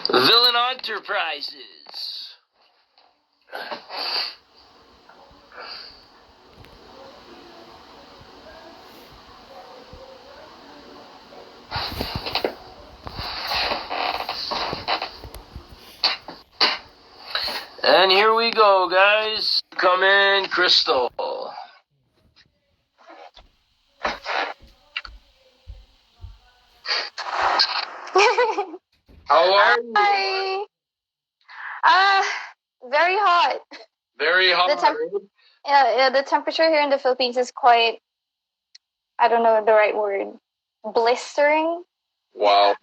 Villain Enterprises. And here we go, guys. Come in, Crystal. How are you? Hi. Very hot. Very hot. The temperature here in the Philippines is quite, I don't know the right word, blistering. Wow.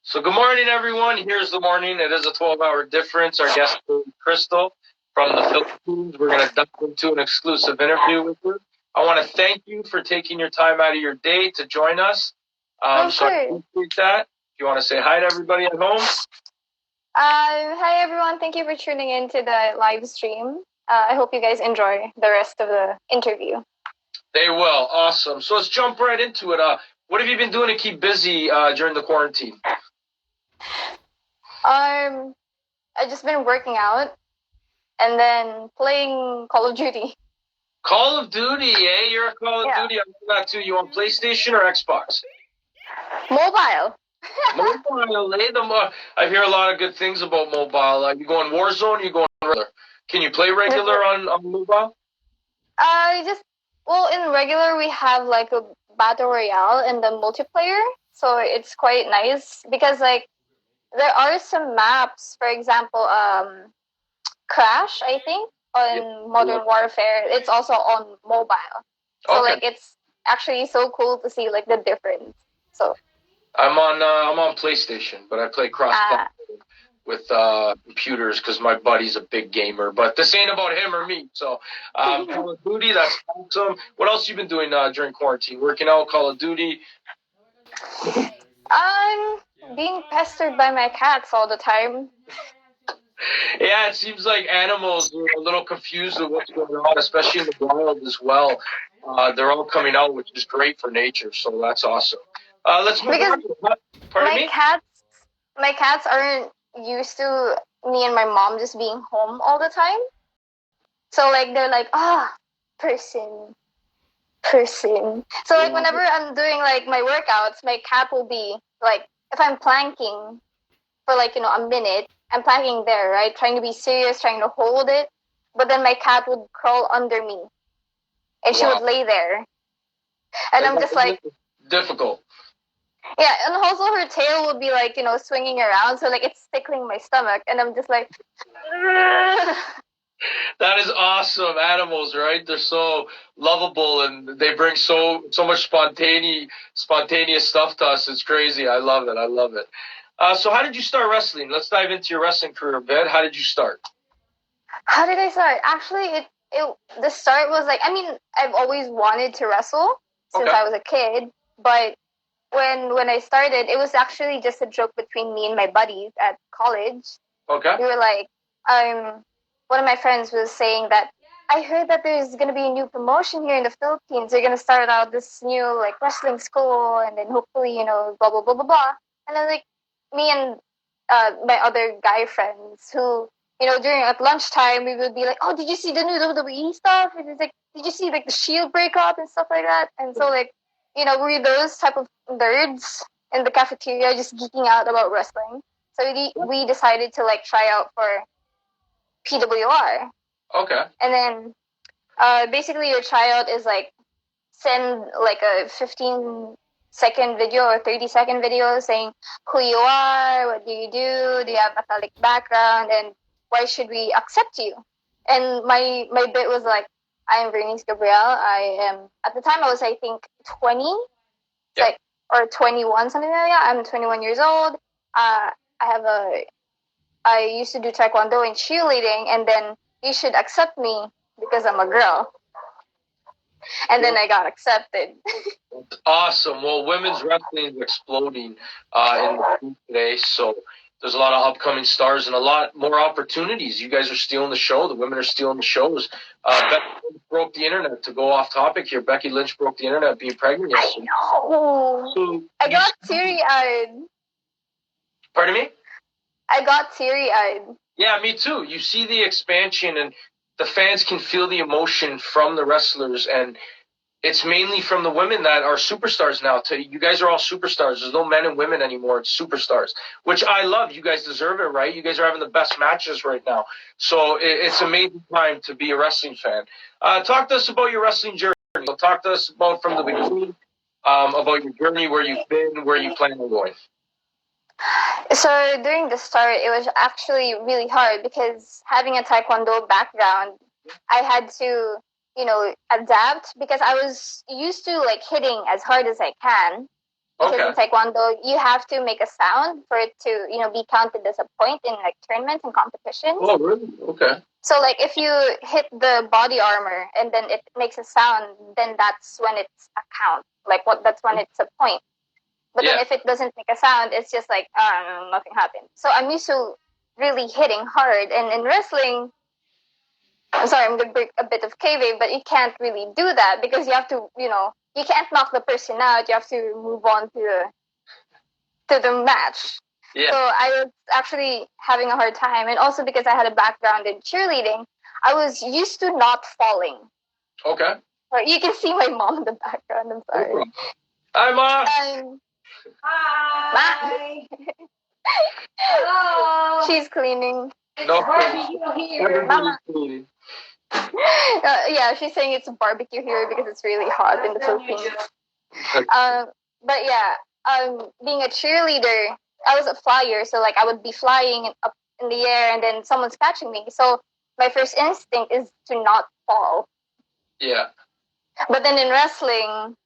So good morning, everyone. Here's the morning. It is a 12-hour difference. Our guest is Crystal from the Philippines. We're going to dive into an exclusive interview with her. I want to thank you for taking your time out of your day to join us. So I appreciate that. If you want to say hi to everybody at home. Hi, everyone. Thank you for tuning in to the live stream. I hope you guys enjoy the rest of the interview. They will. Awesome. So let's jump right into it. What have you been doing to keep busy during the quarantine? I just been working out and then playing Call of Duty. Call of Duty, eh? You're a Call of Duty. I know that too. You on PlayStation or Xbox? Mobile. Mobile, eh? I hear a lot of good things about mobile. You go on Warzone, you go on regular. Can you play regular on mobile? In regular we have like a battle royale and the multiplayer, so it's quite nice because like there are some maps, for example, Crash, I think, on Modern Warfare. It's also on mobile, so like it's actually so cool to see like the difference. So I'm on PlayStation, but I play cross-platform with computers because my buddy's a big gamer. But this ain't about him or me. So Call of Duty, that's awesome. What else you been doing during quarantine? Working out, Call of Duty? I'm being pestered by my cats all the time. Yeah, it seems like animals are a little confused with what's going on, especially in the wild as well. They're all coming out, which is great for nature. So that's awesome. Let's move on. Pardon me? My cats aren't used to me and my mom just being home all the time. So like they're like, person. So like whenever I'm doing like my workouts, my cat will be like, if I'm planking for like, a minute, I'm planking there, right? Trying to be serious, trying to hold it. But then my cat would crawl under me. And she would lay there. And I'm just like... difficult. Yeah, and also her tail would be like, swinging around. So like it's tickling my stomach. And I'm just like... That is awesome. Animals, right? They're so lovable and they bring so much spontaneous stuff to us. It's crazy. I love it. So how did you start wrestling? Let's dive into your wrestling career a bit. How did you start? How did I start? Actually, the start was like, I've always wanted to wrestle since I was a kid, but when I started, it was actually just a joke between me and my buddies at college. Okay. We were like, one of my friends was saying that I heard that there's going to be a new promotion here in the Philippines. They're going to start out this new like wrestling school, and then hopefully, blah, blah, blah, blah, blah. And then like me and my other guy friends who, during at lunchtime, we would be like, oh, did you see the new WWE stuff? And it's like, did you see like the Shield breakup and stuff like that? And so like, we're those type of nerds in the cafeteria just geeking out about wrestling. So we decided to like try out for PWR. Okay. And then basically your tryout is like send like a 15-second video or 30-second video saying who you are, what do you have athletic background, and why should we accept you? And my bit was like, I am Vernice Gabriel. I am, at the time I was, I think, 20, like, or 21, something like that. I'm 21 years old. I used to do taekwondo and cheerleading, and then you should accept me because I'm a girl. And then I got accepted. Awesome. Well, women's wrestling is exploding in the today, so There's a lot of upcoming stars and a lot more opportunities. You guys are stealing the show. The women are stealing the shows. Becky Lynch broke the internet. To go off topic here, Becky Lynch broke the internet being pregnant yesterday. know. So I got teary-eyed. Pardon me? I got teary-eyed. Yeah, me too. You see the expansion, and the fans can feel the emotion from the wrestlers, and it's mainly from the women that are superstars now. You guys are all superstars. There's no men and women anymore. It's superstars, which I love. You guys deserve it, right? You guys are having the best matches right now. So it's an amazing time to be a wrestling fan. Talk to us about your wrestling journey. Talk to us about from the beginning, about your journey, where you've been, where you plan on going. So during the start, it was actually really hard because having a Taekwondo background, I had to, adapt because I was used to like hitting as hard as I can. Because in Taekwondo, you have to make a sound for it to, be counted as a point in like tournaments and competitions. Oh, really? Okay. So like if you hit the body armor and then it makes a sound, then that's when it's a count. That's when it's a point. But then if it doesn't make a sound, it's just like, nothing happened. So I'm used to really hitting hard. And in wrestling, I'm sorry, I'm going to break a bit of kayfabe, but you can't really do that because you have to, you can't knock the person out. You have to move on to the match. Yeah. So I was actually having a hard time. And also because I had a background in cheerleading, I was used to not falling. Okay. Or you can see my mom in the background. I'm sorry. Hi, Mom. Hi. Hello. She's cleaning. No. Mama. Yeah, she's saying it's a barbecue here because it's really hot in the Philippines. But yeah, being a cheerleader, I was a flyer, so like I would be flying up in the air and then someone's catching me. So my first instinct is to not fall. Yeah. But then in wrestling,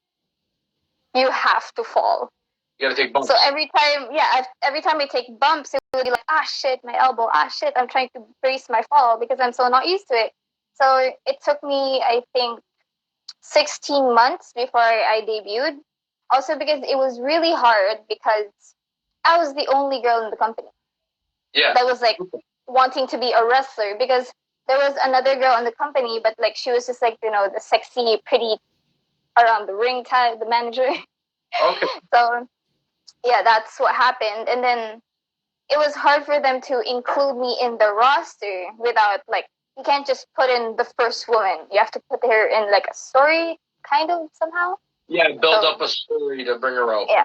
you have to fall. You gotta take bumps. So every time I take bumps, it would be like, shit, my elbow, shit, I'm trying to brace my fall because I'm so not used to it. So it took me, I think, 16 months before I debuted. Also because it was really hard because I was the only girl in the company. Yeah. That was like wanting to be a wrestler because there was another girl in the company, but like she was just like, the sexy, pretty around the ring type, the manager. Okay. So yeah, that's what happened. And then it was hard for them to include me in the roster without like, you can't just put in the first woman. You have to put her in like a story kind of somehow. Yeah, build up a story to bring her out. Yeah.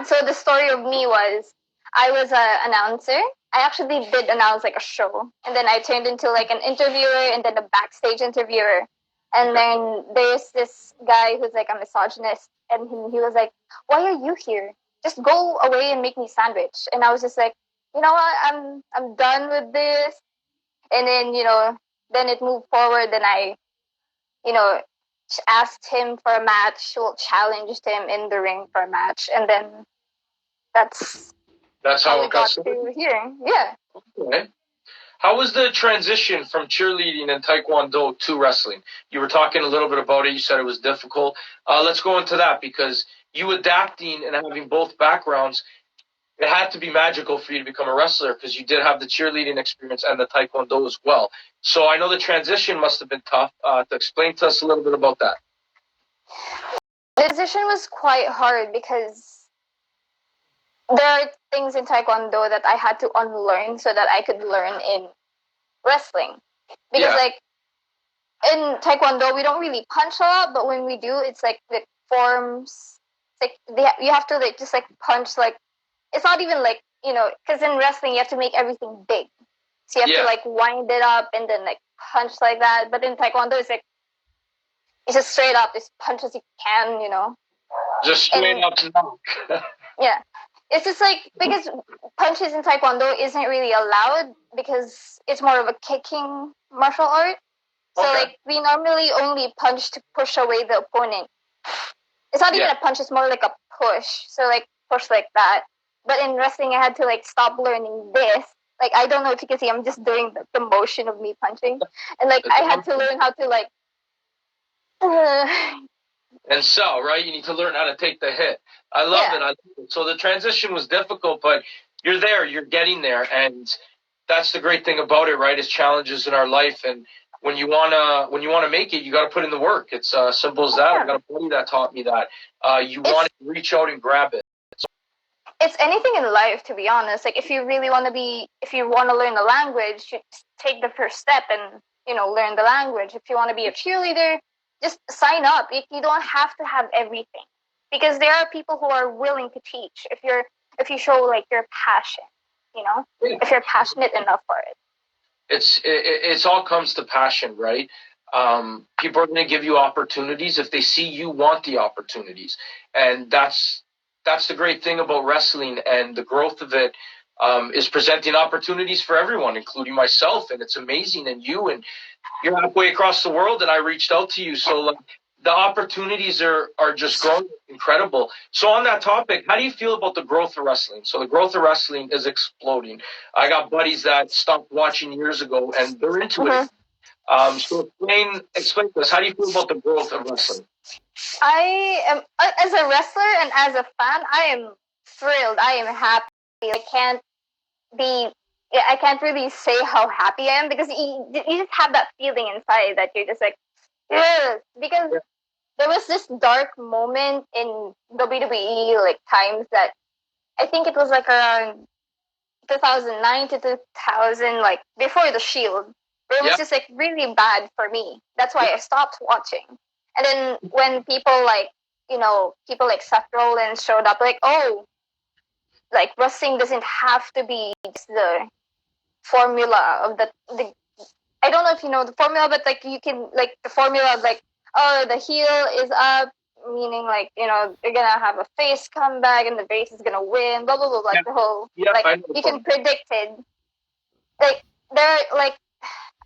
So the story of me was I was an announcer. I actually did announce like a show. And then I turned into like an interviewer and then a backstage interviewer. And then there's this guy who's like a misogynist. And he was like, why are you here? Just go away and make me sandwich. And I was just like, you know what? I'm done with this. And then, then it moved forward and I, asked him for a match, challenged him in the ring for a match. And then that's how it got to here. Yeah. Okay. How was the transition from cheerleading and Taekwondo to wrestling? You were talking a little bit about it. You said it was difficult. Let's go into that because you adapting and having both backgrounds, it had to be magical for you to become a wrestler because you did have the cheerleading experience and the Taekwondo as well. So I know the transition must have been tough. To explain to us a little bit about that. The transition was quite hard because there are things in Taekwondo that I had to unlearn so that I could learn in wrestling. Because like in Taekwondo, we don't really punch a lot, but when we do, it's like the forms. It's like you have to like just like punch like. It's not even like, because in wrestling, you have to make everything big. So you have to like wind it up and then like punch like that. But in Taekwondo, it's like, it's just straight up, just punch as you can, Just straight up. Yeah. It's just like, because punches in Taekwondo isn't really allowed because it's more of a kicking martial art. So like, we normally only punch to push away the opponent. It's not even a punch, it's more like a push. So like, push like that. But in wrestling, I had to like stop learning this. Like, I don't know if you can see, I'm just doing the motion of me punching. And like, I had to learn how to like... And sell, right? You need to learn how to take the hit. I love it. So the transition was difficult, but you're there, you're getting there, and that's the great thing about it, right? Is challenges in our life, and when you wanna make it, you got to put in the work. It's simple as that. I got a buddy that taught me that. You want to reach out and grab it. It's anything in life, to be honest. Like if you really want to if you want to learn the language, you just take the first step and learn the language. If you want to be a cheerleader, just sign up. You don't have to have everything, because there are people who are willing to teach if you show like your passion. If you're passionate enough for it. It's all comes to passion, right? People are going to give you opportunities if they see you want the opportunities, and that's the great thing about wrestling, and the growth of it is presenting opportunities for everyone, including myself, and it's amazing. And you're halfway across the world, and I reached out to you, so the opportunities are just growing, incredible. So on that topic, how do you feel about the growth of wrestling? So the growth of wrestling is exploding. I got buddies that stopped watching years ago, and they're into it. So explain this. How do you feel about the growth of wrestling? I am, as a wrestler and as a fan, I am thrilled. I am happy. I can't really say how happy I am, because you just have that feeling inside that you're just like, yes, because there was this dark moment in WWE like times that I think it was like around 2009 to 2000, like before the Shield, where it was just like really bad for me. That's why I stopped watching. And then when people like Seth Rollins showed up, like, oh, like wrestling doesn't have to be the formula of the I don't know if you know the formula, but like you can like the formula of like, oh, the heel is up, meaning like they're gonna have a face comeback and the face is gonna win, blah blah blah, like the whole like you can predict it. Like they're like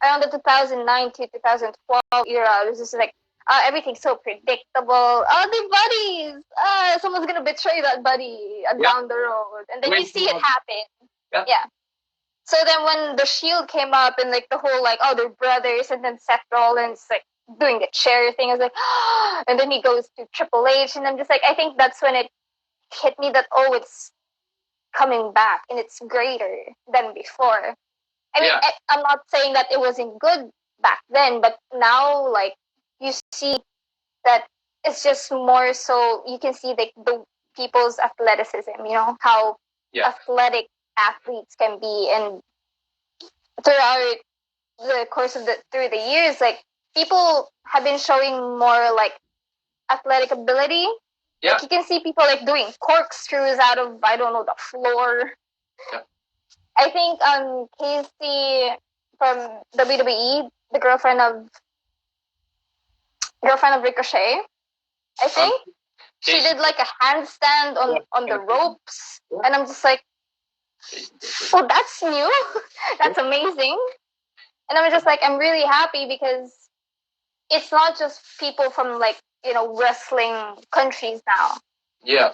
around the 2009 to 2012 era, it was just like everything's so predictable. Oh, the buddies! Someone's gonna betray that buddy down the road, and then you see it happen. Yeah. So then when the Shield came up and like the whole like, oh, they're brothers, and then Seth Rollins like doing the chair thing, I was like, and then he goes to Triple H, and I'm just like, I think that's when it hit me that, oh, it's coming back and it's greater than before. I mean, I'm not saying that it wasn't good back then, but now like you see that it's just more so you can see the people's athleticism, how athletic athletes can be, and throughout the course of through the years, like people have been showing more like athletic ability. Like you can see people like doing corkscrews out of, I don't know, the floor. I think Casey from WWE, the girlfriend of Ricochet, I think she did like a handstand on the ropes, and I'm just like, oh, that's new. That's amazing. And I'm just like, I'm really happy, because it's not just people from like wrestling countries now. Yeah.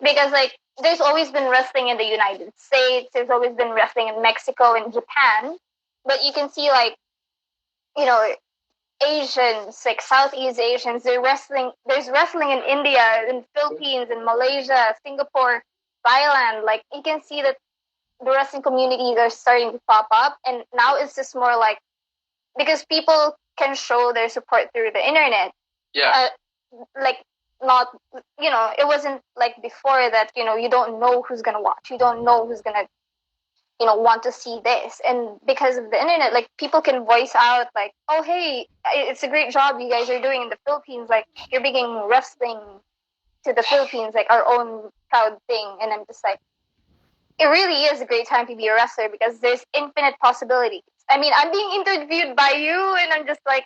Because like there's always been wrestling in the United States, there's always been wrestling in Mexico and Japan, but you can see like Asians, like Southeast Asians, there's wrestling in India, in Philippines, in Malaysia, Singapore, Thailand. Like you can see that the wrestling communities are starting to pop up, and now it's just more like, because people can show their support through the internet. Like not, it wasn't like before that, you don't know who's gonna watch, you don't know who's gonna want to see this. And because of the internet, like people can voice out like, oh, hey, it's a great job you guys are doing in the Philippines, like you're bringing wrestling to the Philippines, like our own proud thing. And I'm just like, it really is a great time to be a wrestler, because there's infinite possibilities. I mean, I'm being interviewed by you, and I'm just like,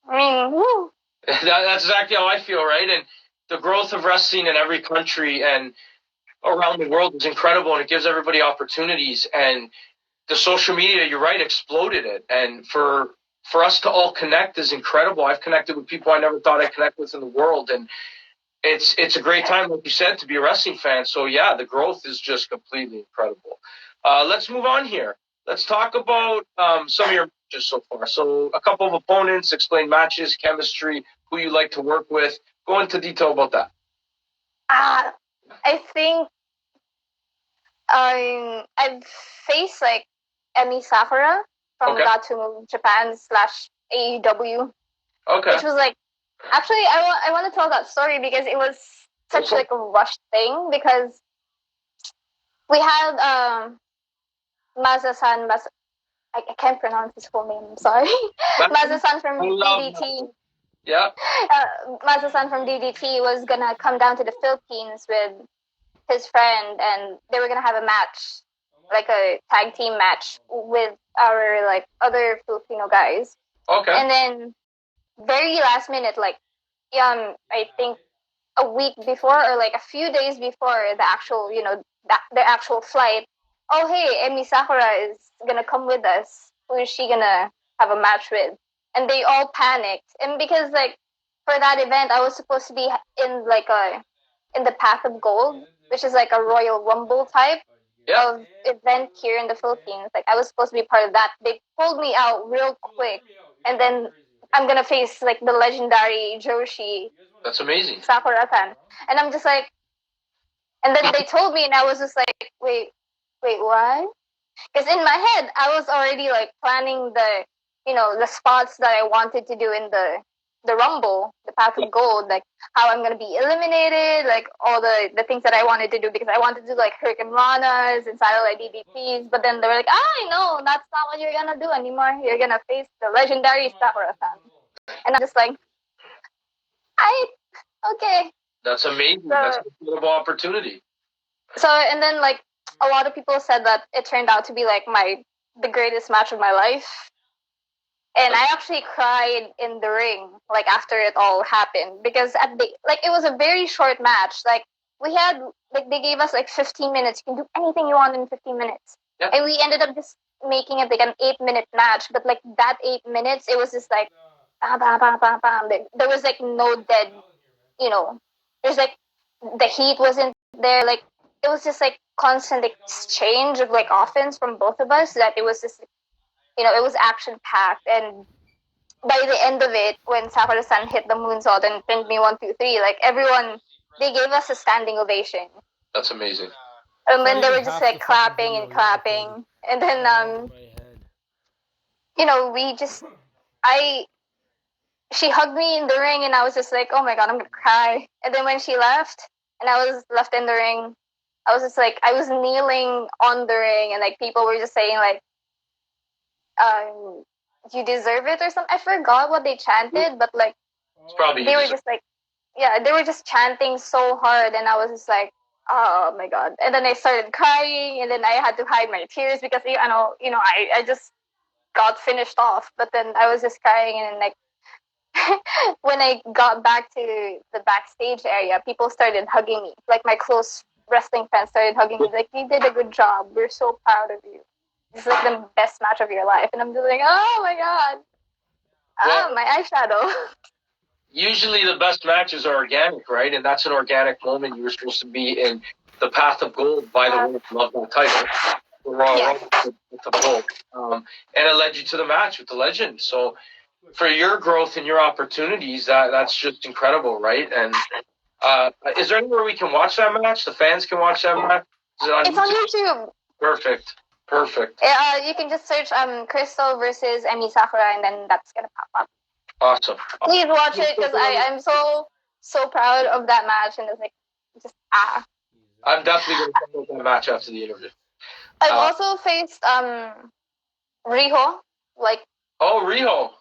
I mean, woo. That's exactly how I feel, right? And the growth of wrestling in every country and around the world is incredible, and it gives everybody opportunities. And the social media, you're right, exploded it. And for us to all connect is incredible. I've connected with people I never thought I'd connect with in the world, and it's a great time, like you said, to be a wrestling fan. So yeah, the growth is just completely incredible. Let's move on here. Let's talk about some of your matches so far. So a couple of opponents, explain matches, chemistry, who you like to work with. Go into detail about that. I think I've faced like Emi Sakura from Okay. Gatoh Japan / AEW, Okay. which was like actually I want to tell that story because it was such Okay. like a rushed thing because we had Maza-san. I can't pronounce his full name. I'm sorry. Maza-san from I love DDT. Yeah. Maza-san from DDT was gonna come down to the Philippines with his friend, and they were gonna have a match, like a tag team match with our like other Filipino guys. Okay. And then very last minute, like I think a week before or like a few days before the actual, the actual flight. Oh hey, Emi Sakura is gonna come with us. Who is she gonna have a match with? And they all panicked, and because like for that event, I was supposed to be in the Path of Gold, which is like a Royal Rumble type of event here in the Philippines. Like I was supposed to be part of that. They pulled me out real quick, and then I'm gonna face like the legendary Joshi. That's amazing. Sakura-san, and I'm just like, and then they told me, and I was just like, wait, what? Because in my head, I was already like planning the spots that I wanted to do in the Rumble, the Path of Gold, like how I'm gonna be eliminated, like all the things that I wanted to do because I wanted to do like Hurricane Ranas and Satellite DDTs, but then they were like, no, that's not what you're gonna do anymore. You're gonna face the legendary Sakura-san, and I'm just like, okay. That's amazing. So, That's an incredible opportunity. So, and then like a lot of people said that it turned out to be like the greatest match of my life. And I actually cried in the ring, like after it all happened, because it was a very short match. Like we had, like they gave us like 15 minutes. You can do anything you want in 15 minutes. Yep. And we ended up just making it like an 8-minute match. But like that 8 minutes, it was just like, bam, bam, bam, bam, bam. There was like no dead, there's like, the heat wasn't there. Like it was just like constant exchange of like offense from both of us, that it was just, it was action packed. And by the end of it, when Sakura-san hit the moonsault and pinned me 1, 2, 3, like everyone, they gave us a standing ovation. That's amazing. And then they were just like clapping and clapping. And then, she hugged me in the ring, and I was just like, oh my God, I'm gonna cry. And then when she left, and I was left in the ring, I was just like, I was kneeling on the ring, and like people were just saying like, you deserve it or something. I forgot what they chanted, but like it's probably they were just like, they were just chanting so hard, and I was just like, oh my God. And then I started crying, and then I had to hide my tears because I just got finished off. But then I was just crying, and like when I got back to the backstage area, people started hugging me. Like my close wrestling friends started hugging me. Like, you did a good job. We're so proud of you. This is like the best match of your life. And I'm just like, oh my God. My eyeshadow. Usually the best matches are organic, right? And that's an organic moment. You were supposed to be in the Path of Gold, by the way. Love that title. The Raw of Gold. And it led you to the match with the legend. So for your growth and your opportunities, that's just incredible, right? And is there anywhere we can watch that match? The fans can watch that match? It's on YouTube. Perfect. You can just search Crystal versus Emi Sakura, and then that's gonna pop up. Awesome. Please watch it, because I'm so proud of that match, and it's like I'm definitely gonna check out that match after the interview. I've also faced Riho. Like, oh, Riho.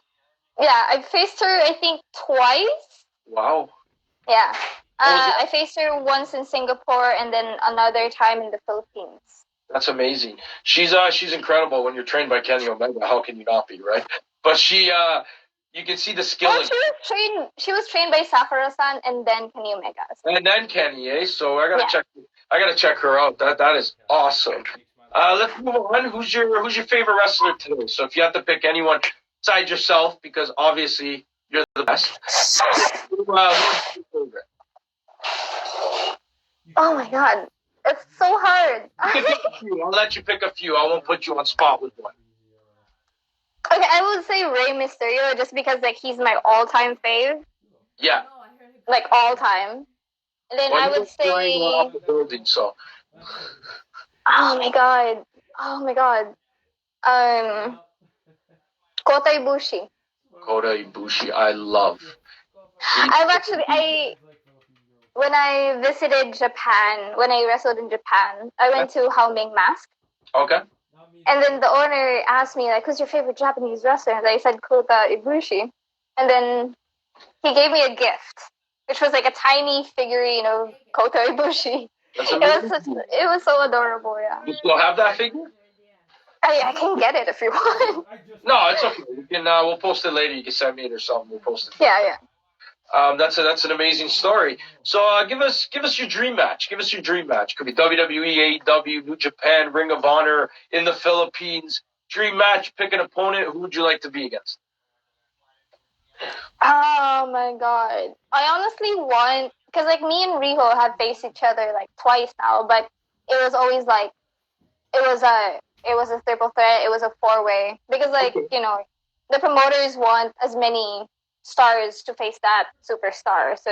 Yeah, I faced her I think twice. Wow. Yeah. I faced her once in Singapore, and then another time in the Philippines. That's amazing. She's incredible. When you're trained by Kenny Omega, how can you not be, right? But she you can see the skill. Oh, she was trained by Sakura-san and then Kenny Omega. And then Kenny, eh? So I gotta check her out. That is awesome. Let's move on. Who's your favorite wrestler today? So if you have to pick anyone besides yourself, because obviously you're the best. Who's your favorite? Oh my God, it's so hard. I'll let you pick a few. I won't put you on spot with one. Okay, I would say Rey Mysterio, just because like he's my all-time fave. Yeah. Like all time. And then I would say off the building, so Oh my god. Oh my god. Kota Ibushi. Kota Ibushi, I love. I when I visited Japan, when I wrestled in Japan, I went to Haoming Mask. Okay. And then the owner asked me, like, who's your favorite Japanese wrestler? And I said Kota Ibushi. And then he gave me a gift, which was like a tiny figurine of Kota Ibushi. It was so adorable, yeah. You still have that figure? I can get it if you want. No, it's okay. We can. We'll post it later. You can send me it or something. We'll post it. Yeah. That's an amazing story. So give us your dream match. Give us your dream match. Could be WWE, AEW, New Japan, Ring of Honor in the Philippines. Dream match. Pick an opponent. Who would you like to be against? Oh my god! I honestly want, because like me and Riho have faced each other like twice now, but it was always like it was a triple threat. It was a 4-way because like the promoters want as many stars to face that superstar, so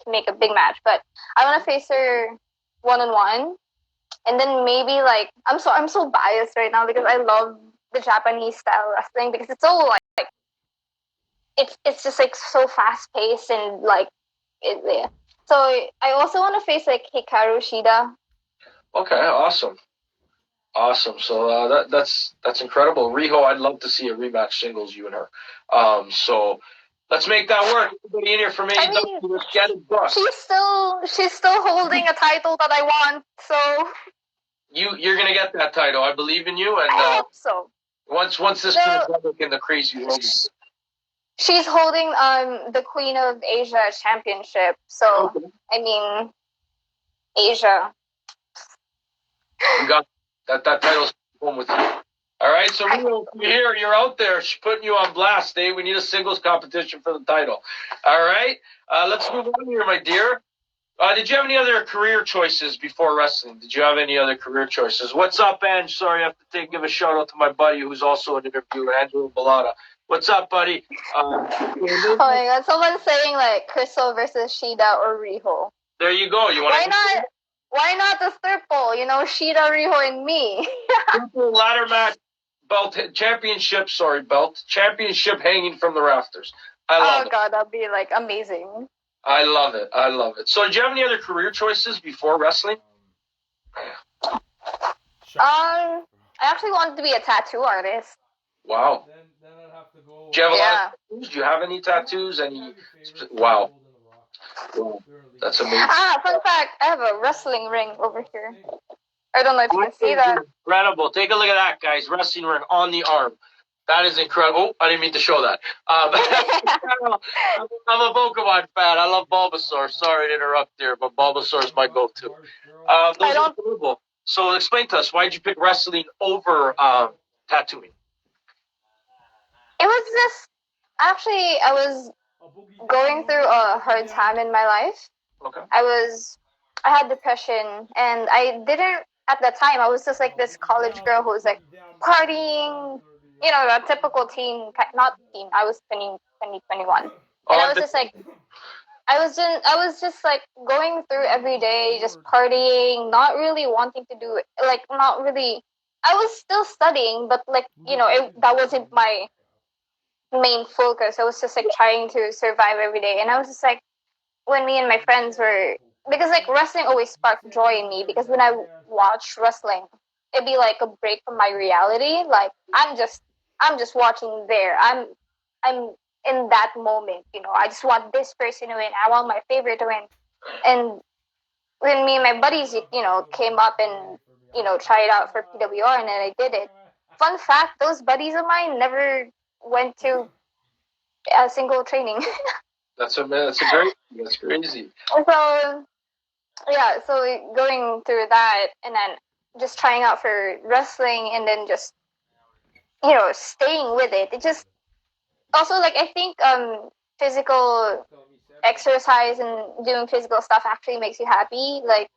make a big match. But I want to face her 1-on-1, and then maybe like I'm so biased right now because I love the Japanese style wrestling because it's so like it's just like so fast paced and like yeah. So I also want to face like Hikaru Shida. Okay, awesome. So that's incredible. Riho, I'd love to see a rematch singles, you and her. So let's make that work. Everybody in here from AEW, let's get it done. She's still holding a title that I want, so you're gonna get that title. I believe in you, and I hope so. Once this pandemic in the crazy world. She's holding the Queen of Asia Championship. So I mean, Asia. You got that title's home with you. All right, so you're out there. She's putting you on blast, Dave. We need a singles competition for the title. All right, let's move on here, my dear. Did you have any other career choices before wrestling? Did you have any other career choices? What's up, Ange? Sorry, I have to give a shout out to my buddy who's also an interviewer, Angelo Bellata. What's up, buddy? Oh my god, someone's saying like Crystal versus Shida or Riho. There you go. You want Why not the triple? Shida, Riho, and me. Triple ladder match championship hanging from the rafters. I love it. Oh god, that'd be like amazing. I love it. So, did you have any other career choices before wrestling? I actually wanted to be a tattoo artist. Wow. Do you have a lot of tattoos? Do you have any tattoos? Wow. That's amazing. Fun fact, I have a wrestling ring over here. I don't know if you can see that. Incredible. Take a look at that, guys. Wrestling ring on the arm. That is incredible. Oh, I didn't mean to show that. I'm a Pokemon fan. I love Bulbasaur. Sorry to interrupt there, but Bulbasaur is my go-to. Those are incredible. So explain to us, why did you pick wrestling over tattooing? It was just, actually, I was going through a hard time in my life. Okay. I had depression, and I didn't, at the time, I was just like this college girl who was like partying, a typical teen, not teen, I was 21. And I was just like, I was just like going through every day, just partying, not really wanting to do it, like not really, I was still studying, but like, that wasn't my main focus. I was just like trying to survive every day. And I was just like, when me and my friends were, because like wrestling always sparked joy in me, because when I watched wrestling, it'd be like a break from my reality. Like I'm just watching there. I'm in that moment, I just want this person to win. I want my favorite to win. And when me and my buddies, came up and, tried out for PWR, and then I did it. Fun fact, those buddies of mine never went to a single training. That's crazy. So, yeah, so going through that and then just trying out for wrestling and then just, staying with it. It just, also, like, I think physical exercise and doing physical stuff actually makes you happy. Like,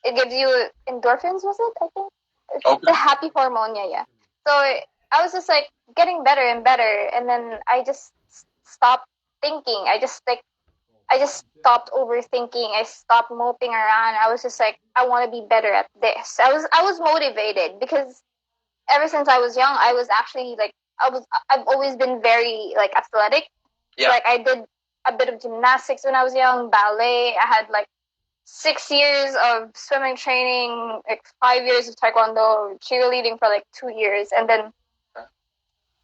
it gives you endorphins, was it? I think. It's the happy hormone, yeah. So I was just, like, getting better and better, and then I just stopped thinking. I just, like, I just stopped overthinking. I stopped moping around. I was just like, I want to be better at this. I was motivated because ever since I was young, I was actually like, I've always been very like athletic. Yeah. So, like I did a bit of gymnastics when I was young, ballet. I had like 6 years of swimming training, like 5 years of taekwondo, cheerleading for like 2 years, and then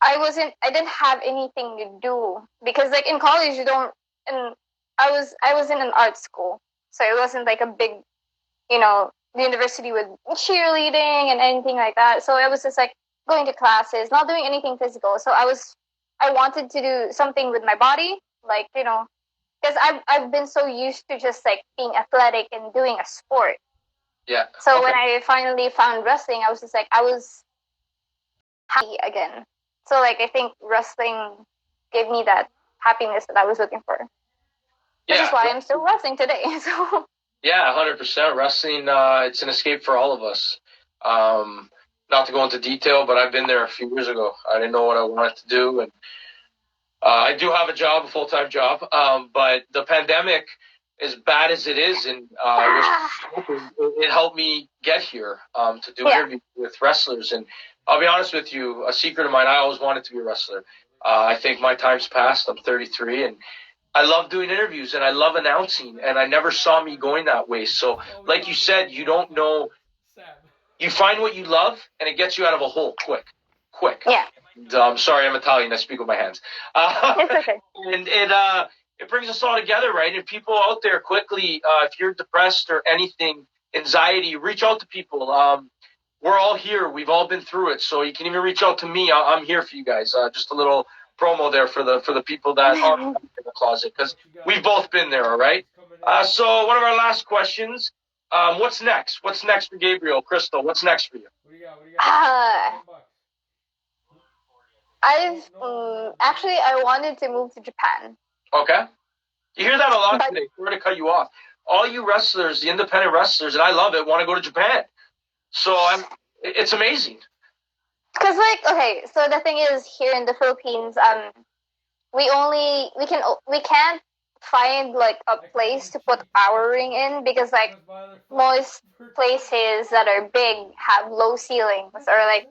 I didn't have anything to do because like in college you don't, and I was in an art school, so it wasn't like a big, the university with cheerleading and anything like that. So I was just like going to classes, not doing anything physical. So I wanted to do something with my body, like, because I've been so used to just like being athletic and doing a sport. Yeah. So when I finally found wrestling, I was just like, I was happy again. So like I think wrestling gave me that happiness that I was looking for. Which is why I'm still wrestling today. So yeah, 100%. Wrestling, it's an escape for all of us. Not to go into detail, but I've been there a few years ago. I didn't know what I wanted to do, and I do have a job, a full-time job, but the pandemic, as bad as it is, and it helped me get here to do interviews with wrestlers. And I'll be honest with you, a secret of mine, I always wanted to be a wrestler. I think my time's passed. I'm 33, and I love doing interviews, and I love announcing, and I never saw me going that way. So, like you said, you don't know. You find what you love, and it gets you out of a hole quick. Yeah. And, sorry, I'm Italian. I speak with my hands. It's okay. And it brings us all together, right? And people out there, quickly, if you're depressed or anything, anxiety, reach out to people. We're all here. We've all been through it. So you can even reach out to me. I'm here for you guys. Just a little promo there for the people that are in the closet, because we've both been there, all right? So one of our last questions, what's next? What's next for Gabriel? Crystal, what's next for you? Actually, I wanted to move to Japan. Okay. You hear that a lot today. Sorry to cut you off. All you wrestlers, the independent wrestlers, and I love it, want to go to Japan. So it's amazing. Because okay, so the thing is, here in the Philippines, we can't find like a place to put our ring in, because like most places that are big have low ceilings, or like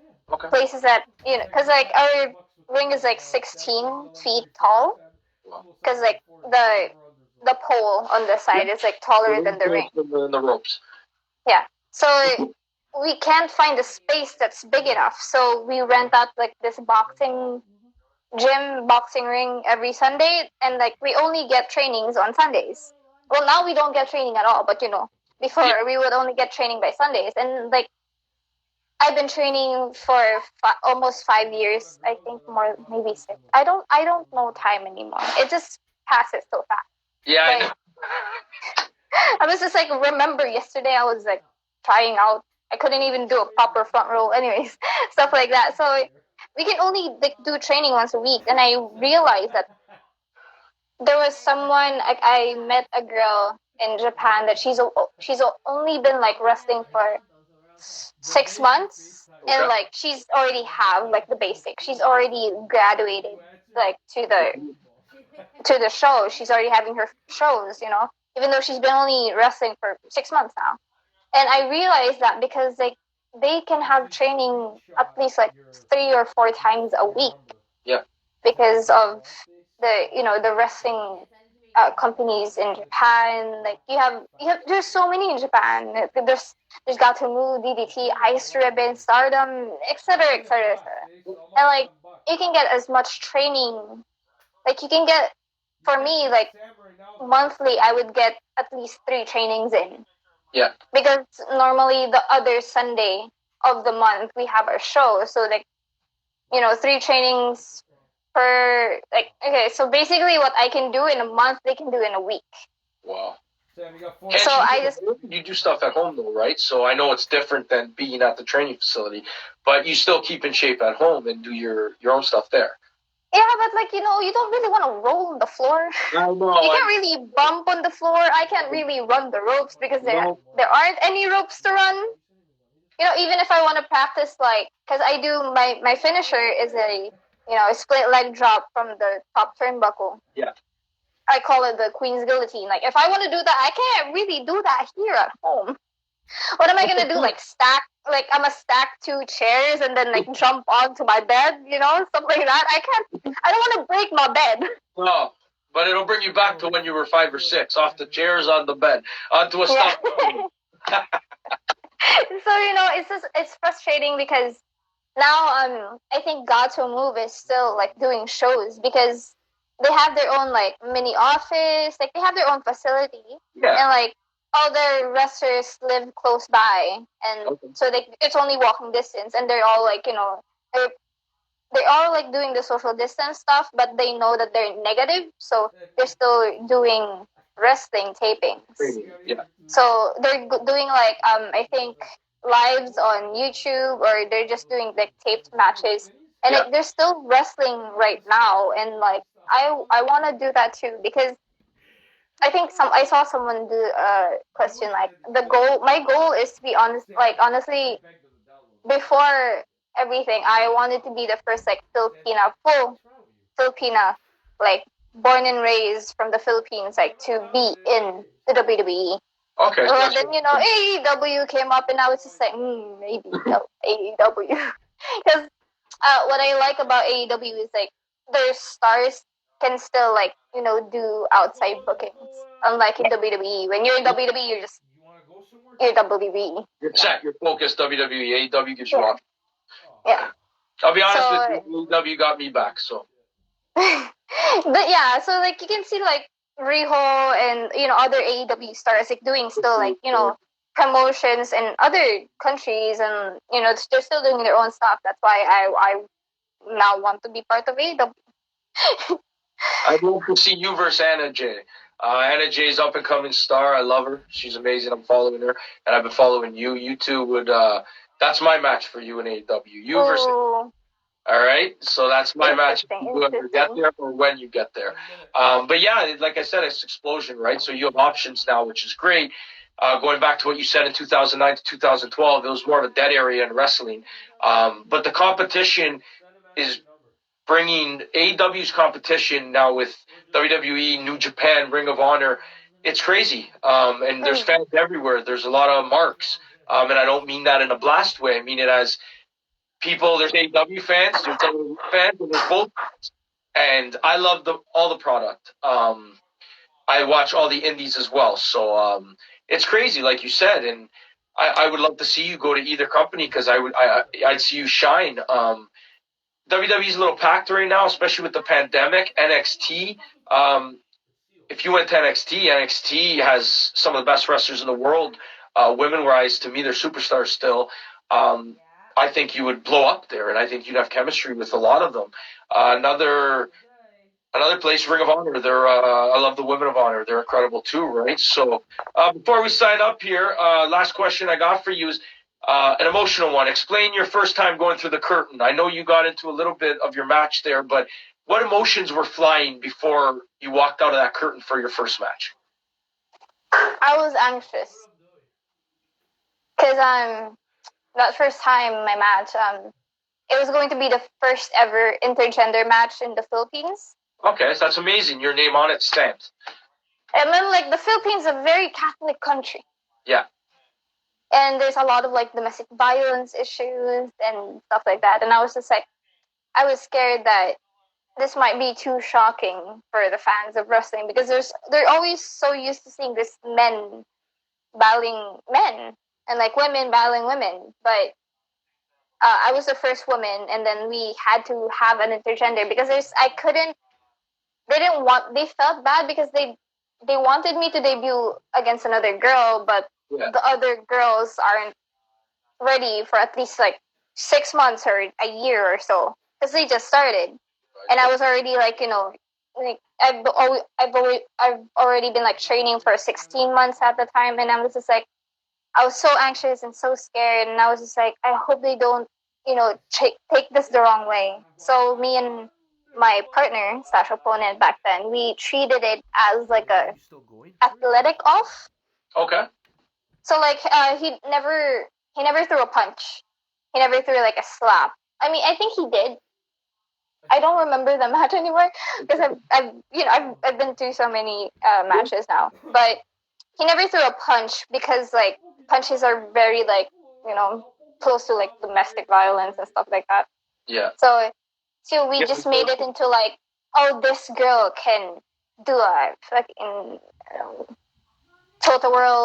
places that, because like our ring is like 16 feet tall, because like the pole on the side is like taller than the ring. The ropes. Yeah. So we can't find a space that's big enough. So we rent out like this boxing ring every Sunday, and like we only get trainings on Sundays. Well, now we don't get training at all, but before we would only get training by Sundays, and like I've been training for almost 5 years. I think more, maybe 6. I don't know time anymore. It just passes so fast. Yeah, I know. I was just like, remember yesterday I was like trying out. I couldn't even do a proper front roll. Anyways, stuff like that. So we can only like do training once a week, and I realized that there was someone. Like, I met a girl in Japan that she's only been like wrestling for 6 months, and like she's already have like the basics. She's already graduated like to the show. She's already having her shows, even though she's been only wrestling for 6 months now. And I realized that because like they can have training at least like 3 or 4 times a week. Yeah. Because of the wrestling companies in Japan. Like you have there's so many in Japan. There's Gatomu, DDT, Ice Ribbon, Stardom, etc., etc., etc. And like you can get as much training. Like you can get, for me, like monthly, I would get at least 3 trainings in. Yeah. Because normally the other Sunday of the month we have our show, so like 3 trainings per, like, okay, so basically what I can do in a month, they can do in a week. Wow. So you do stuff at home though, right? So I know it's different than being at the training facility, but you still keep in shape at home and do your own stuff there. Yeah, but like, you don't really want to roll on the floor. I know. You can't really bump on the floor. I can't really run the ropes because there aren't any ropes to run. Even if I want to practice, like, because I do my finisher is a split leg drop from the top turnbuckle. Yeah. I call it the Queen's Guillotine. Like, if I want to do that, I can't really do that here at home. What am I gonna do? Like, I'm gonna stack 2 chairs and then like jump onto my bed, something like that. I don't want to break my bed. No, but it'll bring you back to when you were 5 or 6, off the chairs, on the bed, onto a Yeah. stuffed. So it's frustrating because now I think Gato Move is still like doing shows because they have their own like mini office, like they have their own facility, Yeah. and like all their wrestlers live close by, and so it's only walking distance, and they're all like they're all like doing the social distance stuff, but they know that they're negative, so they're still doing wrestling tapings. Yeah. So they're doing like I think lives on YouTube, or they're just doing like taped matches, and like, they're still wrestling right now. And like I want to do that too, because I think I saw someone do a question like my goal is to be honest, like honestly, before everything, I wanted to be the first like full Filipina, like born and raised from the Philippines, like to be in the WWE. Okay. Well, then AEW came up, and I was just like, maybe no AEW, because what I like about AEW is like their stars can still like do outside bookings, unlike in WWE. When you're in WWE, you're WWE. You're set. You're focused. WWE. AEW gives you options. Yeah. I'll be honest with you. AEW got me back. So. But yeah, so like you can see like Riho and other AEW stars like doing still like promotions in other countries, and they're still doing their own stuff. That's why I now want to be part of AEW. I'd love to see you versus Anna Jay. Anna Jay's up and coming star. I love her. She's amazing. I'm following her, and I've been following you. You two would. That's my match for you in AEW. You versus. All right, so that's my match. Whoever get there or when you get there. But yeah, like I said, it's explosion, right? So you have options now, which is great. Going back to what you said in 2009 to 2012, it was more of a dead area in wrestling. But the competition is bringing AEW's competition now with WWE, New Japan, Ring of Honor. It's crazy. And there's fans everywhere. There's a lot of marks. And I don't mean that in a blast way. I mean it as people. There's AEW fans, there's WWE fans, and there's both. And I love all the product. I watch all the indies as well. So it's crazy, like you said. And I would love to see you go to either company, because I'd see you shine. WWE's a little packed right now, especially with the pandemic. NXT, if you went to NXT has some of the best wrestlers in the world, women-wise. To me, they're superstars still. I think you would blow up there, and I think you'd have chemistry with a lot of them. Another place, Ring of Honor. I love the Women of Honor. They're incredible too, right? So before we sign up here, last question I got for you is an emotional one. Explain your first time going through the curtain. I know you got into a little bit of your match there, but what emotions were flying before you walked out of that curtain for your first match? I was anxious because that first time my match, it was going to be the first ever intergender match in the Philippines. Okay, so that's amazing. Your name on it stamped. And then, like, the Philippines is a very Catholic country. Yeah. And there's a lot of, like, domestic violence issues and stuff like that. And I was just, like, I was scared that this might be too shocking for the fans of wrestling, because they're always so used to seeing this men battling men and, like, women battling women. But I was the first woman, and then we had to have an intergender because they felt bad because they wanted me to debut against another girl, but the other girls aren't ready for at least like 6 months or a year or so, because they just started. And I was already like, like I've already been like training for 16 months at the time, and I was just like, I was so anxious and so scared, and I was just like, I hope they don't, take this the wrong way. So me and my partner / opponent back then, we treated it as like a athletic off. Okay. So like he never threw a punch. He never threw like a slap. I mean, I think he did, I don't remember the match anymore because I've been through so many matches now. But he never threw a punch because like punches are very like close to like domestic violence and stuff like that. Yeah. So we just made it into like, oh, this girl can do a fucking Total World